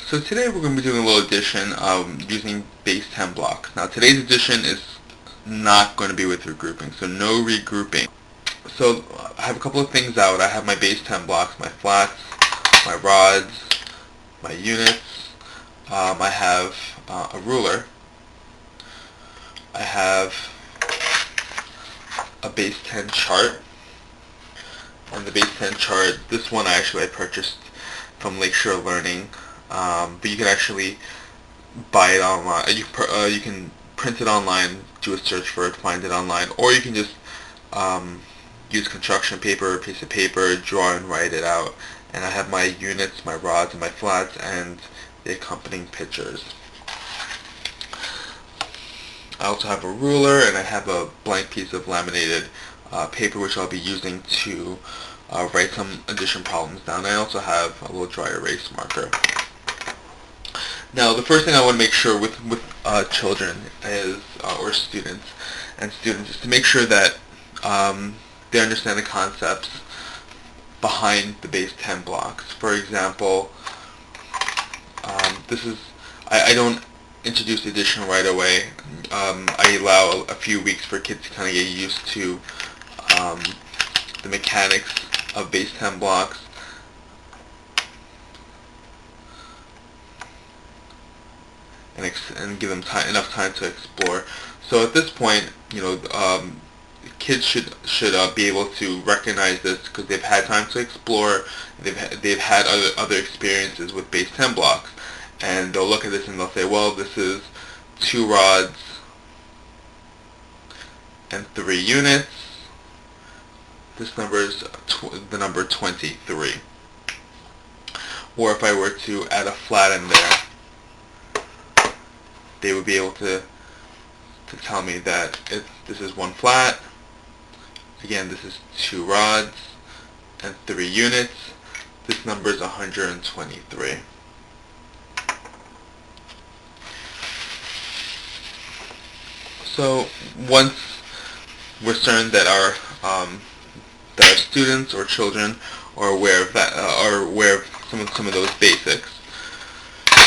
So today we're going to be doing a little addition using base 10 blocks. Now today's addition is not going to be with regrouping, so no regrouping. So I have a couple of things out. I have my base 10 blocks, my flats, my rods, my units. I have a ruler. I have a base 10 chart. And the base 10 chart, this one I purchased from Lakeshore Learning. But you can actually buy it online. You can print it online, do a search for it, find it online, or you can just use construction paper, a piece of paper, draw and write it out. And I have my units, my rods, and my flats, and the accompanying pictures. I also have a ruler, and I have a blank piece of laminated paper which I'll be using to write some addition problems down. I also have a little dry erase marker. Now, the first thing I want to make sure with children is, or students, is to make sure that they understand the concepts behind the base 10 blocks. For example, I don't introduce addition right away. I allow a few weeks for kids to kind of get used to the mechanics of base 10 blocks. And give them enough time to explore. So at this point, kids should be able to recognize this because they've had time to explore. They've had other experiences with base 10 blocks, and they'll look at this and they'll say, well, this is 2 rods and 3 units. This number is the number 23. Or if I were to add a flat in there, they would be able to tell me that this is 1 flat. Again, this is 2 rods and 3 units. This number is 123. So once we're certain that our students or children are aware of that, are aware of some of those basics,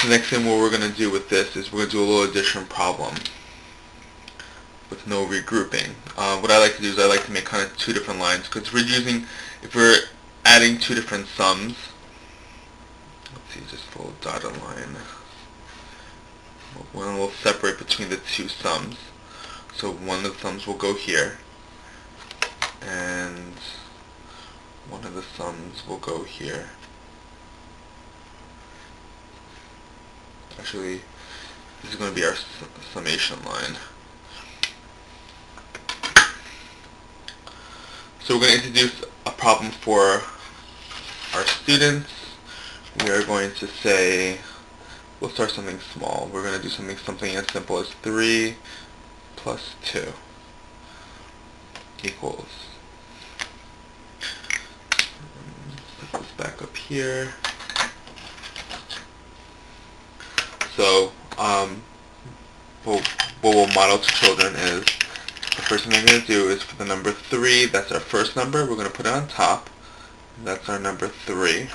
the next thing what we're going to do with this is we're going to do a little addition problem with no regrouping. What I like to do is I like to make kind of 2 different lines, because if we're adding 2 different sums, let's see, just a little dotted line. We'll separate between the 2 sums. So one of the sums will go here, and one of the sums will go here. Actually, this is going to be our summation line. So we're going to introduce a problem for our students. We are going to say, we'll start something small. We're going to do something as simple as 3 plus 2 equals. Put this back up here. So, what we'll model to children is, the first thing I'm going to do is for the number 3, that's our first number, we're going to put it on top. That's our number 3. I'm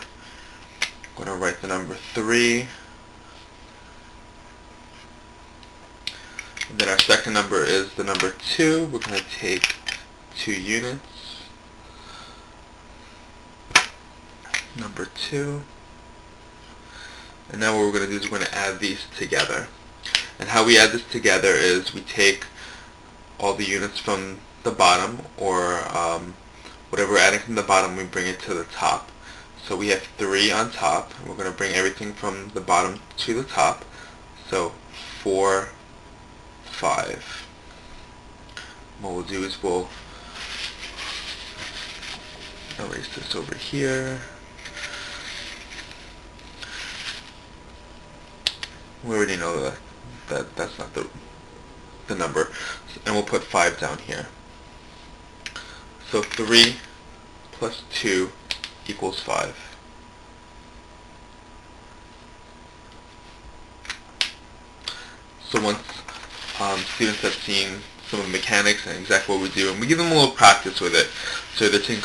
going to write the number 3. And then our second number is the number 2. We're going to take 2 units. Number 2. And now what we're going to do is we're going to add these together. And how we add this together is we take all the units from the bottom, or whatever we're adding from the bottom, we bring it to the top. So we have 3 on top, and we're going to bring everything from the bottom to the top. So 4, 5. What we'll do is we'll erase this over here. We already know that that's not the number, and we'll put 5 down here. So 3 plus 2 equals 5. So once students have seen some of the mechanics and exactly what we do, and we give them a little practice with it, so they're taking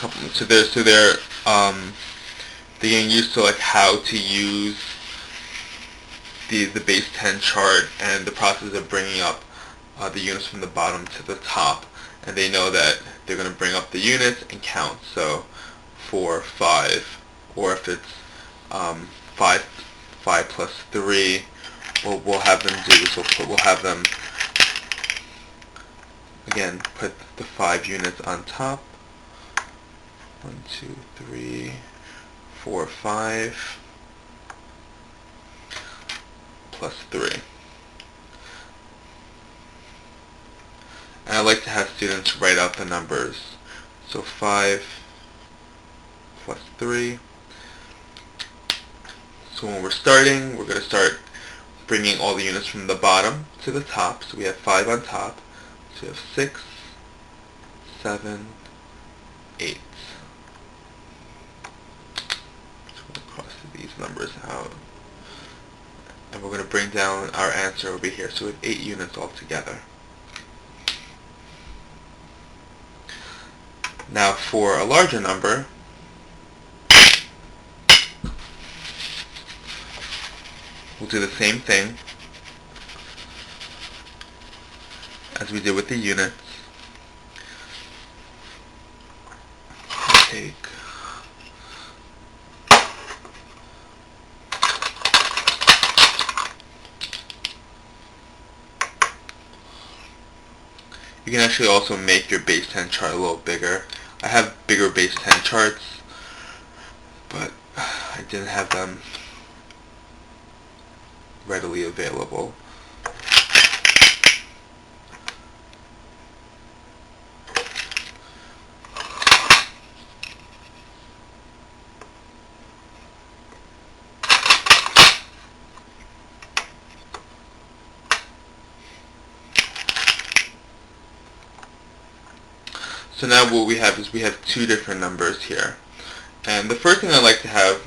they're getting used to like how to use the base 10 chart and the process of bringing up the units from the bottom to the top, and they know that they're going to bring up the units and count. So 4, 5, or if it's 5 plus 3, what we'll have them do is we'll have them again put the 5 units on top. 1, 2, 3, 4, 5 plus 3. And I like to have students write out the numbers. So 5 plus 3. So when we're starting, we're going to start bringing all the units from the bottom to the top. So we have 5 on top. So we have 6, 7, 8. So we're going to cross these numbers out. And we're going to bring down our answer over here. So we have 8 units altogether. Now for a larger number, we'll do the same thing as we did with the units. Take you can actually also make your base 10 chart a little bigger. I have bigger base 10 charts, but I didn't have them readily available. So now what we have is we have 2 different numbers here. And the first thing I like to have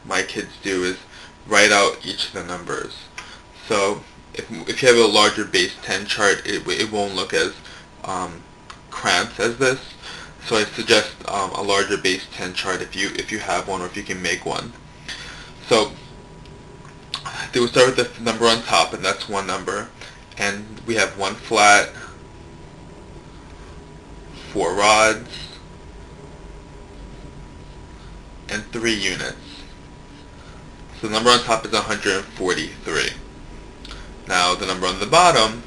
my kids do is write out each of the numbers. So if you have a larger base 10 chart, it won't look as cramped as this. So I suggest a larger base 10 chart if you have one or if you can make one. So they will start with the number on top, and that's one number. And we have 1 flat, 4 rods, and 3 units. So the number on top is 143. Now the number on the bottom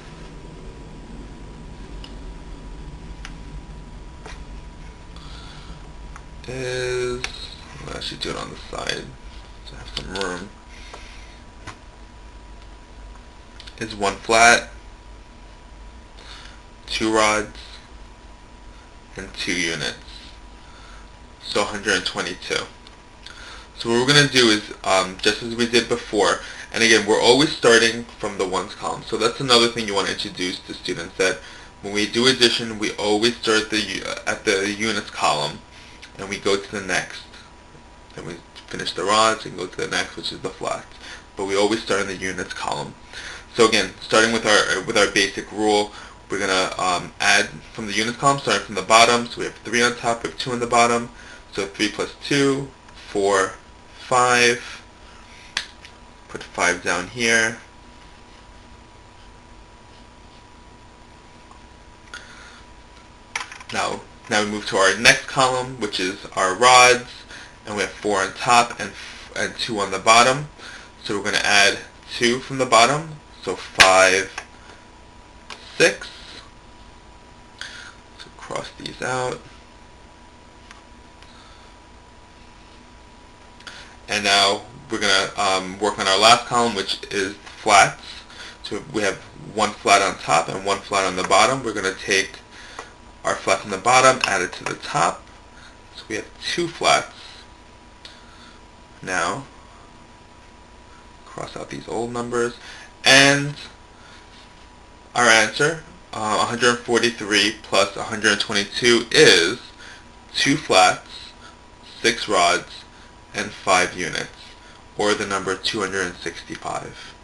is, I'll actually do it on the side so I have some room, is 1 flat, 2 rods, and 2 units. So 122. So what we're going to do is, just as we did before, and again, we're always starting from the ones column. So that's another thing you want to introduce to students, that when we do addition, we always start at the units column, and we go to the next. Then we finish the rods and go to the next, which is the flats. But we always start in the units column. So again, starting with our basic rule, we're going to add from the units column, starting from the bottom. So we have 3 on top, we have 2 on the bottom. So 3 plus 2, 4, 5. Put 5 down here. Now we move to our next column, which is our rods, and we have 4 on top and 2 on the bottom. So we're going to add 2 from the bottom. So 5, 6. So cross these out. And now we're going to work on our last column, which is flats. So we have 1 flat on top and 1 flat on the bottom. We're going to take our flats on the bottom, add it to the top. So we have 2 flats. Now, cross out these old numbers. And our answer, 143 plus 122 is 2 flats, 6 rods, and 5 units, or the number 265.